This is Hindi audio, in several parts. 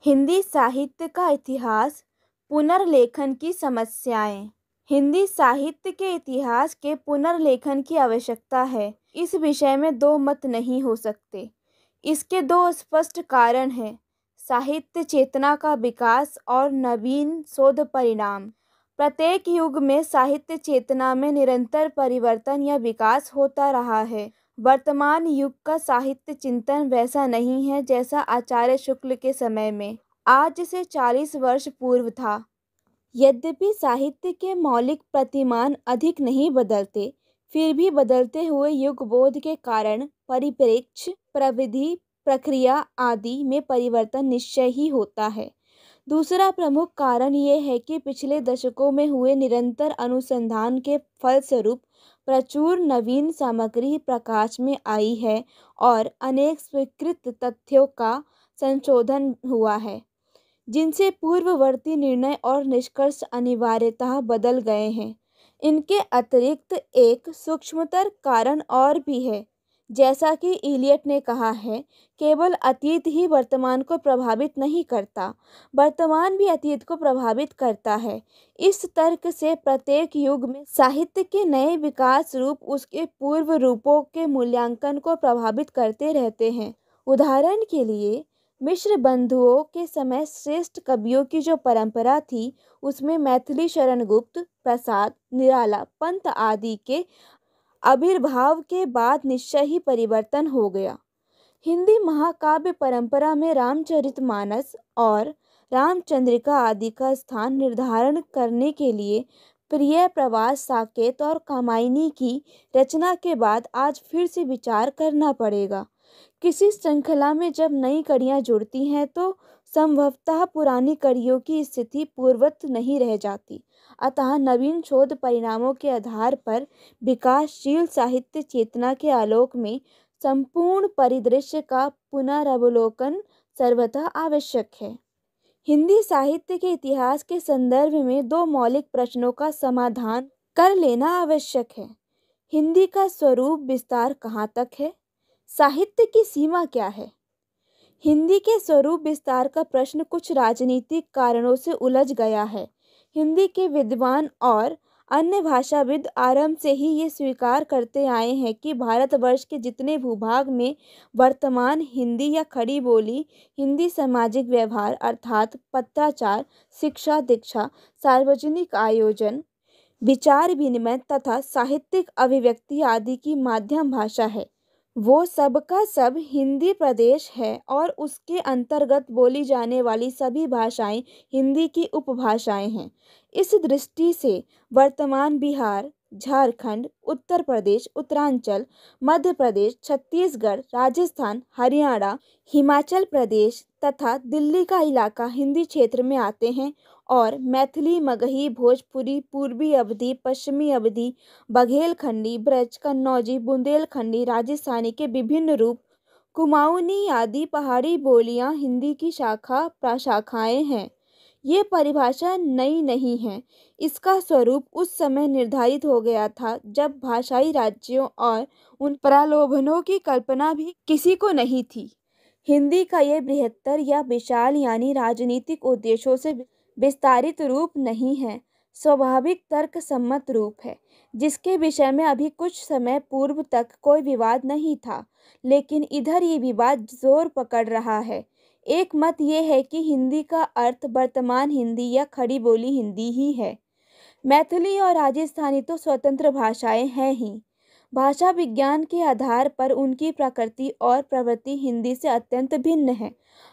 हिंदी साहित्य का इतिहास, पुनर्लेखन की समस्याएं। हिंदी साहित्य के इतिहास के पुनर्लेखन की आवश्यकता है। इस विषय में दो मत नहीं हो सकते। इसके दो स्पष्ट कारण हैं: साहित्य चेतना का विकास और नवीन शोध परिणाम। प्रत्येक युग में साहित्य चेतना में निरंतर परिवर्तन या विकास होता रहा है। वर्तमान युग का साहित्य चिंतन वैसा नहीं है जैसा आचार्य शुक्ल के समय में आज से 40 वर्ष पूर्व था। यद्यपि साहित्य के मौलिक प्रतिमान अधिक नहीं बदलते, फिर भी बदलते हुए युगबोध के कारण परिप्रेक्ष्य, प्रविधि, प्रक्रिया आदि में परिवर्तन निश्चय ही होता है। दूसरा प्रमुख कारण ये है कि पिछले दशकों में हुए निरंतर अनुसंधान के फलस्वरूप प्रचुर नवीन सामग्री प्रकाश में आई है और अनेक स्वीकृत तथ्यों का संशोधन हुआ है, जिनसे पूर्ववर्ती निर्णय और निष्कर्ष अनिवार्यतः बदल गए हैं। इनके अतिरिक्त एक सूक्ष्मतर कारण और भी है। जैसा कि इलियट ने कहा है, केवल अतीत ही वर्तमान को प्रभावित नहीं करता, वर्तमान भी अतीत को प्रभावित करता है। इस तर्क से प्रत्येक युग में साहित्य के नए विकास रूप उसके पूर्व रूपों के मूल्यांकन को प्रभावित करते रहते हैं। उदाहरण के लिए, मिश्र बंधुओं के समय श्रेष्ठ कवियों की जो परंपरा थी, उसमें मैथिली शरण गुप्त, प्रसाद, निराला, पंत आदि के आविर्भाव के बाद निश्चय ही परिवर्तन हो गया। हिंदी महाकाव्य परंपरा में रामचरितमानस और रामचंद्रिका आदि का स्थान निर्धारण करने के लिए प्रिय प्रवास साकेत और कामायनी की रचना के बाद आज फिर से विचार करना पड़ेगा। किसी श्रृंखला में जब नई कड़ियाँ जुड़ती हैं तो संभवतः पुरानी कड़ियों की स्थिति पूर्ववत नहीं रह जाती। अतः नवीन शोध परिणामों के आधार पर विकासशील साहित्य चेतना के आलोक में संपूर्ण परिदृश्य का पुनरावलोकन सर्वथा आवश्यक है। हिंदी साहित्य के इतिहास के संदर्भ में दो मौलिक प्रश्नों का समाधान कर लेना आवश्यक है। हिंदी का स्वरूप विस्तार कहाँ तक है? साहित्य की सीमा क्या है? हिंदी के स्वरूप विस्तार का प्रश्न कुछ राजनीतिक कारणों से उलझ गया है। हिंदी के विद्वान और अन्य भाषाविद आरंभ से ही ये स्वीकार करते आए हैं कि भारतवर्ष के जितने भूभाग में वर्तमान हिंदी या खड़ी बोली हिंदी सामाजिक व्यवहार अर्थात पत्राचार, शिक्षा दीक्षा, सार्वजनिक आयोजन, विचार विनिमय तथा साहित्यिक अभिव्यक्ति आदि की माध्यम भाषा है, वो सब का सब हिंदी प्रदेश है और उसके अंतर्गत बोली जाने वाली सभी भाषाएं हिंदी की उपभाषाएं हैं। इस दृष्टि से वर्तमान बिहार, झारखंड, उत्तर प्रदेश, उत्तरांचल, मध्य प्रदेश, छत्तीसगढ़, राजस्थान, हरियाणा, हिमाचल प्रदेश तथा दिल्ली का इलाका हिंदी क्षेत्र में आते हैं और मैथिली, मगही, भोजपुरी, पूर्वी अवधी, पश्चिमी अवधी, बघेलखंडी, ब्रज, कन्नौजी, बुंदेलखंडी, राजस्थानी के विभिन्न रूप, कुमाऊनी आदि पहाड़ी बोलियां हिंदी की शाखा प्रशाखाएं हैं। ये परिभाषा नई नहीं है। इसका स्वरूप उस समय निर्धारित हो गया था जब भाषाई राज्यों और उन प्रलोभनों की कल्पना भी किसी को नहीं थी। हिंदी का ये बृहत्तर या विशाल यानी राजनीतिक उद्देश्यों से विस्तारित रूप नहीं है, स्वाभाविक तर्क सम्मत रूप है, जिसके विषय में अभी कुछ समय पूर्व तक कोई विवाद नहीं था, लेकिन इधर ये विवाद जोर पकड़ रहा है। एक मत ये है कि हिंदी का अर्थ वर्तमान हिंदी या खड़ी बोली हिंदी ही है। मैथिली और राजस्थानी तो स्वतंत्र भाषाएं हैं ही। भाषा विज्ञान के आधार पर उनकी प्रकृति और प्रवृत्ति हिंदी से अत्यंत भिन्न है।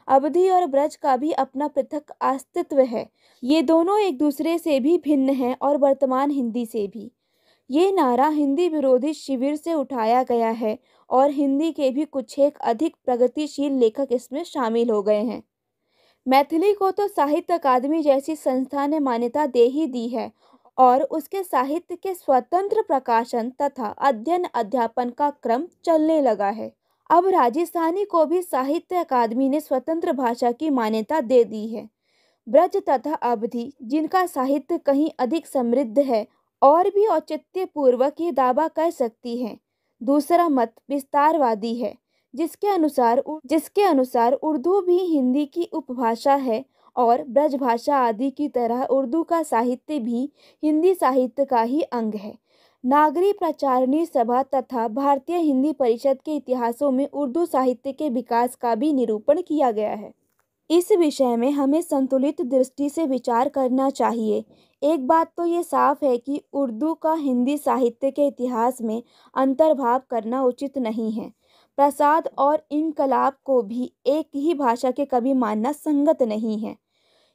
अवधी और ब्रज का भी अपना पृथक अस्तित्व है। ये दोनों एक दूसरे से भी भिन्न हैं और वर्तमान हिंदी से भी। ये नारा हिंदी विरोधी शिविर से उठाया गया है और हिंदी के भी कुछ एक अधिक प्रगतिशील लेखक इसमें शामिल हो गए हैं। मैथिली को तो साहित्य अकादमी जैसी संस्था ने मान्यता दे ही दी है और उसके साहित्य के स्वतंत्र प्रकाशन तथा अध्ययन अध्यापन का क्रम चलने लगा है। अब राजस्थानी को भी साहित्य अकादमी ने स्वतंत्र भाषा की मान्यता दे दी है। ब्रज तथा अवधी, जिनका साहित्य कहीं अधिक समृद्ध है, और भी औचित्यपूर्वक ये दावा कर सकती हैं। दूसरा मत विस्तारवादी है, जिसके अनुसार उर्दू भी हिंदी की उपभाषा है और ब्रजभाषा आदि की तरह उर्दू का साहित्य भी हिंदी साहित्य का ही अंग है। नागरी प्रचारणी सभा तथा भारतीय हिंदी परिषद के इतिहासों में उर्दू साहित्य के विकास का भी निरूपण किया गया है। इस विषय में हमें संतुलित दृष्टि से विचार करना चाहिए। एक बात तो ये साफ है कि उर्दू का हिंदी साहित्य के इतिहास में अंतर्भाव करना उचित नहीं है। प्रसाद और इनकलाब को भी एक ही भाषा के कवि मानना संगत नहीं है।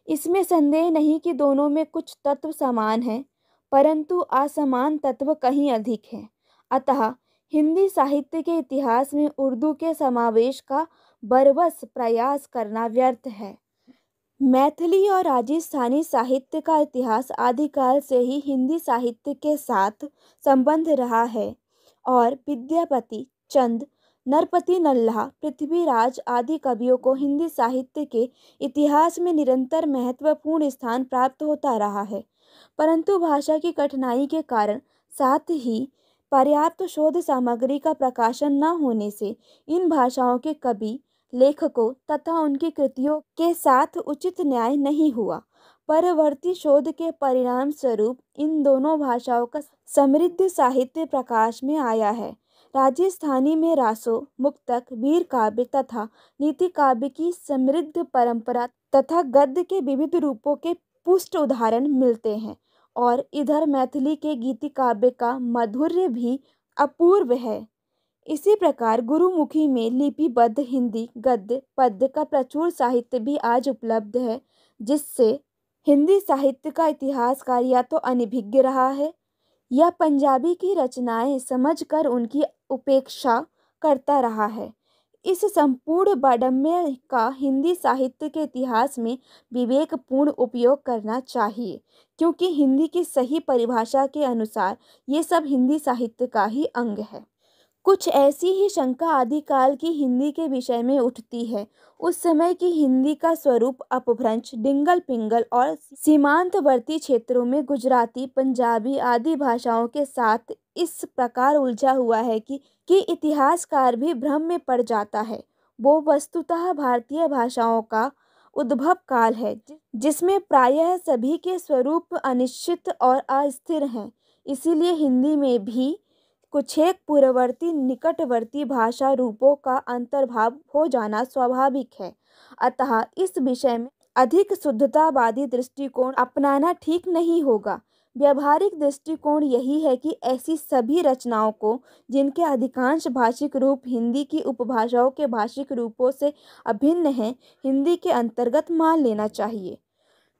इसमें संदेह नहीं कि दोनों में कुछ तत्व समान हैं, परंतु असमान तत्व कहीं अधिक हैं। अतः हिंदी साहित्य के इतिहास में उर्दू के समावेश का बरबस प्रयास करना व्यर्थ है। मैथिली और राजस्थानी साहित्य का इतिहास आदिकाल से ही हिंदी साहित्य के साथ संबंध रहा है और विद्यापति, चंद, नरपति नल्ला, पृथ्वीराज आदि कवियों को हिंदी साहित्य के इतिहास में निरंतर महत्वपूर्ण स्थान प्राप्त होता रहा है। परंतु भाषा की कठिनाई के कारण, साथ ही पर्याप्त शोध सामग्री का प्रकाशन न होने से इन भाषाओं के कवि, लेखकों तथा उनकी कृतियों के साथ उचित न्याय नहीं हुआ। परवर्ती शोध के परिणाम स्वरूप इन दोनों भाषाओं का समृद्ध साहित्य प्रकाश में आया है। राजस्थानी में रासो, मुक्तक, वीर काव्य तथा नीति काव्य की समृद्ध परंपरा तथा गद्य के विविध रूपों के पुष्ट उदाहरण मिलते हैं और इधर मैथिली के गीति काव्य का माधुर्य भी अपूर्व है। इसी प्रकार गुरुमुखी में लिपिबद्ध हिंदी गद्य पद्य का प्रचुर साहित्य भी आज उपलब्ध है, जिससे हिंदी साहित्य का इतिहासकार या तो अनभिज्ञ रहा है या पंजाबी की रचनाएं समझकर उनकी उपेक्षा करता रहा है। इस संपूर्ण बाडम्य का हिंदी साहित्य के इतिहास में विवेकपूर्ण उपयोग करना चाहिए, क्योंकि हिंदी की सही परिभाषा के अनुसार ये सब हिंदी साहित्य का ही अंग है। कुछ ऐसी ही शंका आदिकाल की हिंदी के विषय में उठती है। उस समय की हिंदी का स्वरूप अपभ्रंश, डिंगल पिंगल और सीमांतवर्ती क्षेत्रों में गुजराती, पंजाबी आदि भाषाओं के साथ इस प्रकार उलझा हुआ है कि इतिहासकार भी भ्रम में पड़ जाता है। वो वस्तुतः भारतीय भाषाओं का उद्भव काल है, जिसमें प्रायः सभी के स्वरूप अनिश्चित और अस्थिर हैं। इसीलिए हिंदी में भी कुछेक पूर्ववर्ती निकटवर्ती भाषा रूपों का अंतर्भाव हो जाना स्वाभाविक है। अतः इस विषय में अधिक शुद्धतावादी दृष्टिकोण अपनाना ठीक नहीं होगा। व्यावहारिक दृष्टिकोण यही है कि ऐसी सभी रचनाओं को, जिनके अधिकांश भाषिक रूप हिंदी की उपभाषाओं के भाषिक रूपों से अभिन्न हैं, हिंदी के अंतर्गत मान लेना चाहिए।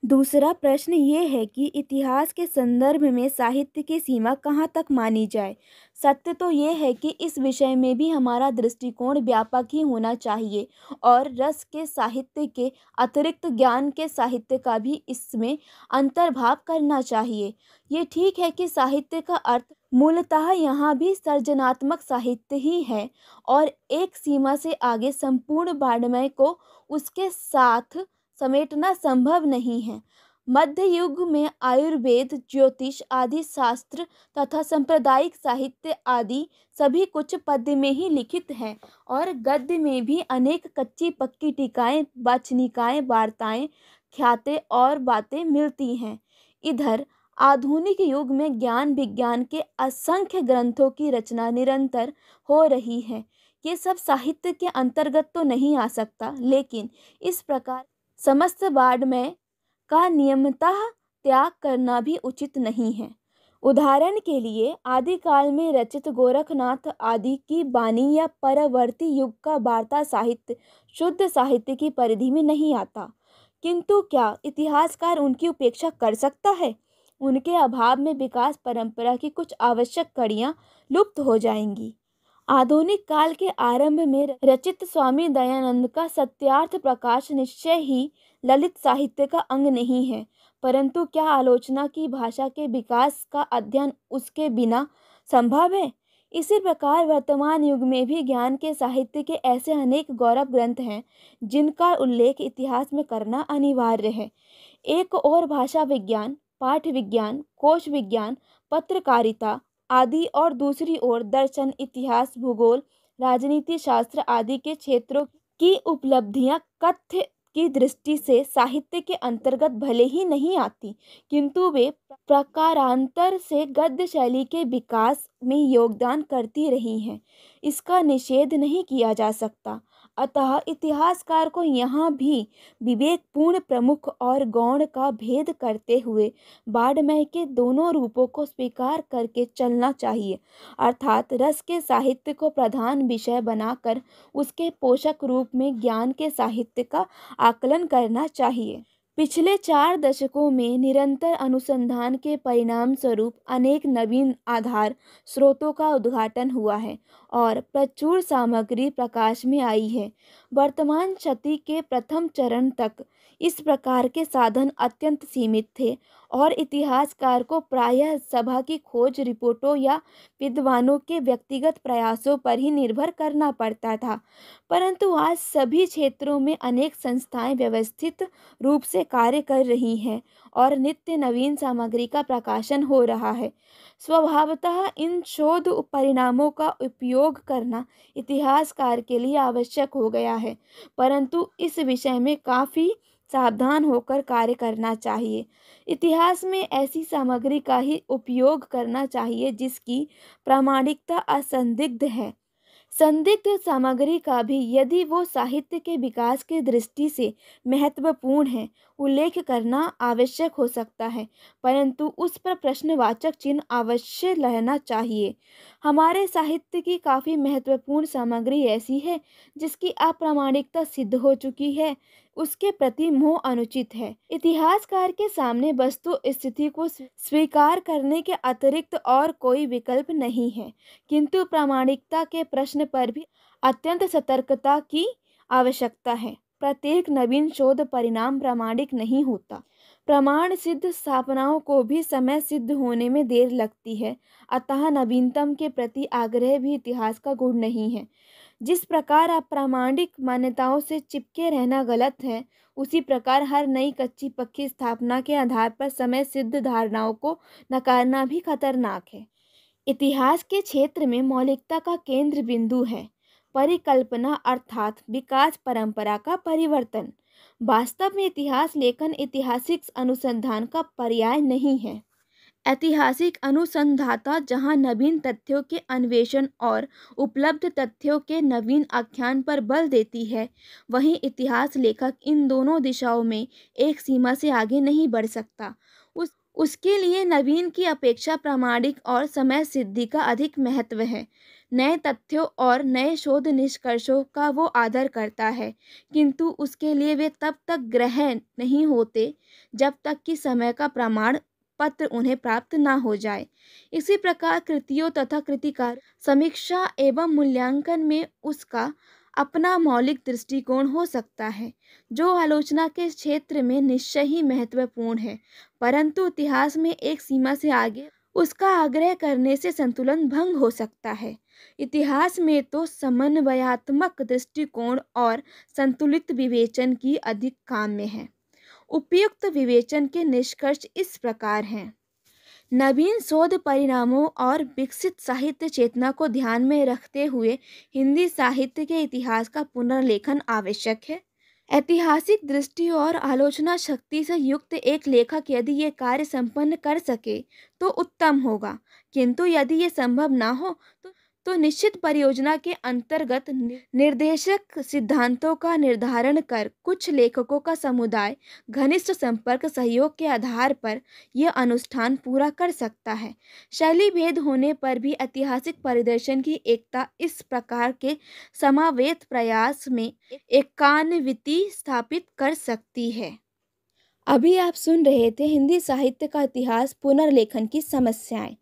दूसरा प्रश्न ये है कि इतिहास के संदर्भ में साहित्य की सीमा कहाँ तक मानी जाए। सत्य तो ये है कि इस विषय में भी हमारा दृष्टिकोण व्यापक ही होना चाहिए और रस के साहित्य के अतिरिक्त ज्ञान के साहित्य का भी इसमें अंतर्भाव करना चाहिए। ये ठीक है कि साहित्य का अर्थ मूलतः यहाँ भी सृजनात्मक साहित्य ही है और एक सीमा से आगे संपूर्ण वाङ्मय को उसके साथ समेटना संभव नहीं है। मध्य युग में आयुर्वेद, ज्योतिष आदि शास्त्र तथा सांप्रदायिक साहित्य आदि सभी कुछ पद्य में ही लिखित हैं और गद्य में भी अनेक कच्ची पक्की टीकाएं, वाचनिकाएं, वार्ताएं, ख्यातें और बातें मिलती हैं। इधर आधुनिक युग में ज्ञान विज्ञान के असंख्य ग्रंथों की रचना निरंतर हो रही है। ये सब साहित्य के अंतर्गत तो नहीं आ सकता, लेकिन इस प्रकार समस्त वाङ्मय का नियमतः त्याग करना भी उचित नहीं है। उदाहरण के लिए आदिकाल में रचित गोरखनाथ आदि की वाणी या परवर्ती युग का वार्ता साहित्य शुद्ध साहित्य की परिधि में नहीं आता, किंतु क्या इतिहासकार उनकी उपेक्षा कर सकता है? उनके अभाव में विकास परंपरा की कुछ आवश्यक कड़ियाँ लुप्त हो जाएंगी। आधुनिक काल के आरंभ में रचित स्वामी दयानंद का सत्यार्थ प्रकाश निश्चय ही ललित साहित्य का अंग नहीं है, परंतु क्या आलोचना की भाषा के विकास का अध्ययन उसके बिना संभव है? इसी प्रकार वर्तमान युग में भी ज्ञान के साहित्य के ऐसे अनेक गौरव ग्रंथ हैं जिनका उल्लेख इतिहास में करना अनिवार्य है। एक और भाषा विज्ञान, पाठ विज्ञान, कोश विज्ञान, पत्रकारिता आदि और दूसरी ओर दर्शन, इतिहास, भूगोल, राजनीति शास्त्र आदि के क्षेत्रों की उपलब्धियां कथ्य की दृष्टि से साहित्य के अंतर्गत भले ही नहीं आती, किंतु वे प्रकारांतर से गद्य शैली के विकास में योगदान करती रही हैं। इसका निषेध नहीं किया जा सकता। अतः इतिहासकार को यहाँ भी विवेकपूर्ण प्रमुख और गौण का भेद करते हुए वाङ्मय के दोनों रूपों को स्वीकार करके चलना चाहिए, अर्थात रस के साहित्य को प्रधान विषय बनाकर उसके पोषक रूप में ज्ञान के साहित्य का आकलन करना चाहिए। पिछले 4 दशकों में निरंतर अनुसंधान के परिणाम स्वरूप अनेक नवीन आधार स्रोतों का उद्घाटन हुआ है और प्रचुर सामग्री प्रकाश में आई है। वर्तमान शती के प्रथम चरण तक इस प्रकार के साधन अत्यंत सीमित थे और इतिहासकार को प्रायः सभा की खोज रिपोर्टों या विद्वानों के व्यक्तिगत प्रयासों पर ही निर्भर करना पड़ता था। परंतु आज सभी क्षेत्रों में अनेक संस्थाएं व्यवस्थित रूप से कार्य कर रही हैं और नित्य नवीन सामग्री का प्रकाशन हो रहा है। स्वभावतः इन शोध परिणामों का उपयोग करना इतिहासकार के लिए आवश्यक हो गया है, परंतु इस विषय में काफ़ी सावधान होकर कार्य करना चाहिए। इतिहास में ऐसी सामग्री का ही उपयोग करना चाहिए जिसकी प्रामाणिकता असंदिग्ध है। संदिग्ध सामग्री का भी यदि वो साहित्य के विकास की दृष्टि से महत्वपूर्ण है उल्लेख करना आवश्यक हो सकता है, परंतु उस पर प्रश्नवाचक चिन्ह अवश्य रहना चाहिए। हमारे साहित्य की काफ़ी महत्वपूर्ण सामग्री ऐसी है जिसकी अप्रामाणिकता सिद्ध हो चुकी है, उसके प्रति मोह अनुचित है। इतिहासकार के सामने वस्तु स्थिति को स्वीकार करने के अतिरिक्त और कोई विकल्प नहीं है, किंतु प्रामाणिकता के प्रश्न पर भी अत्यंत सतर्कता की आवश्यकता है। प्रत्येक नवीन शोध परिणाम प्रामाणिक नहीं होता। प्रमाण सिद्ध स्थापनाओं को भी समय सिद्ध होने में देर लगती है, अतः नवीनतम के प्रति आग्रह भी इतिहास का गुण नहीं है। जिस प्रकार अप्रामाणिक मान्यताओं से चिपके रहना गलत है, उसी प्रकार हर नई कच्ची पक्की स्थापना के आधार पर समय सिद्ध धारणाओं को नकारना भी खतरनाक है। इतिहास के क्षेत्र में मौलिकता का केंद्र बिंदु है परिकल्पना अर्थात विकास परंपरा का परिवर्तन। वास्तव में इतिहास लेखन ऐतिहासिक अनुसंधान का पर्याय नहीं है। ऐतिहासिक अनुसंधाता जहां नवीन तथ्यों के अन्वेषण और उपलब्ध तथ्यों के नवीन आख्यान पर बल देती है, वहीं इतिहास लेखक इन दोनों दिशाओं में एक सीमा से आगे नहीं बढ़ सकता। उसके लिए नवीन की अपेक्षा प्रामाणिक और समय सिद्धि का अधिक महत्व है। नए तथ्यों और नए शोध निष्कर्षों का वो आदर करता है, किंतु उसके लिए वे तब तक ग्रहण नहीं होते जब तक कि समय का प्रमाण पत्र उन्हें प्राप्त न हो जाए। इसी प्रकार कृतियों तथा कृतिकार समीक्षा एवं मूल्यांकन में उसका अपना मौलिक दृष्टिकोण हो सकता है, जो आलोचना के क्षेत्र में निश्चय ही महत्वपूर्ण है, परंतु इतिहास में एक सीमा से आगे उसका आग्रह करने से संतुलन भंग हो सकता है। इतिहास में तो समन्वयात्मक दृष्टिकोण और संतुलित विवेचन की अधिक काम में है। उपयुक्त विवेचन के निष्कर्ष इस प्रकार हैं। नवीन शोध परिणामों और विकसित साहित्य चेतना को ध्यान में रखते हुए हिंदी साहित्य के इतिहास का पुनर्लेखन आवश्यक है। ऐतिहासिक दृष्टि और आलोचना शक्ति से युक्त एक लेखक यदि ये कार्य संपन्न कर सके तो उत्तम होगा, किंतु यदि ये संभव ना हो तो निश्चित परियोजना के अंतर्गत निर्देशक सिद्धांतों का निर्धारण कर कुछ लेखकों का समुदाय घनिष्ठ संपर्क सहयोग के आधार पर यह अनुष्ठान पूरा कर सकता है। शैली भेद होने पर भी ऐतिहासिक परिदर्शन की एकता इस प्रकार के समावेत प्रयास में एकान्विति स्थापित कर सकती है। अभी आप सुन रहे थे हिंदी साहित्य का इतिहास पुनर्लेखन की समस्याएं।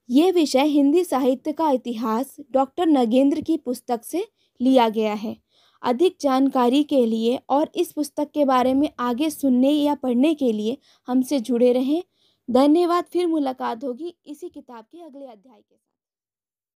ये विषय हिंदी साहित्य का इतिहास डॉक्टर नगेंद्र की पुस्तक से लिया गया है। अधिक जानकारी के लिए और इस पुस्तक के बारे में आगे सुनने या पढ़ने के लिए हमसे जुड़े रहें। धन्यवाद। फिर मुलाकात होगी इसी किताब के अगले अध्याय के साथ।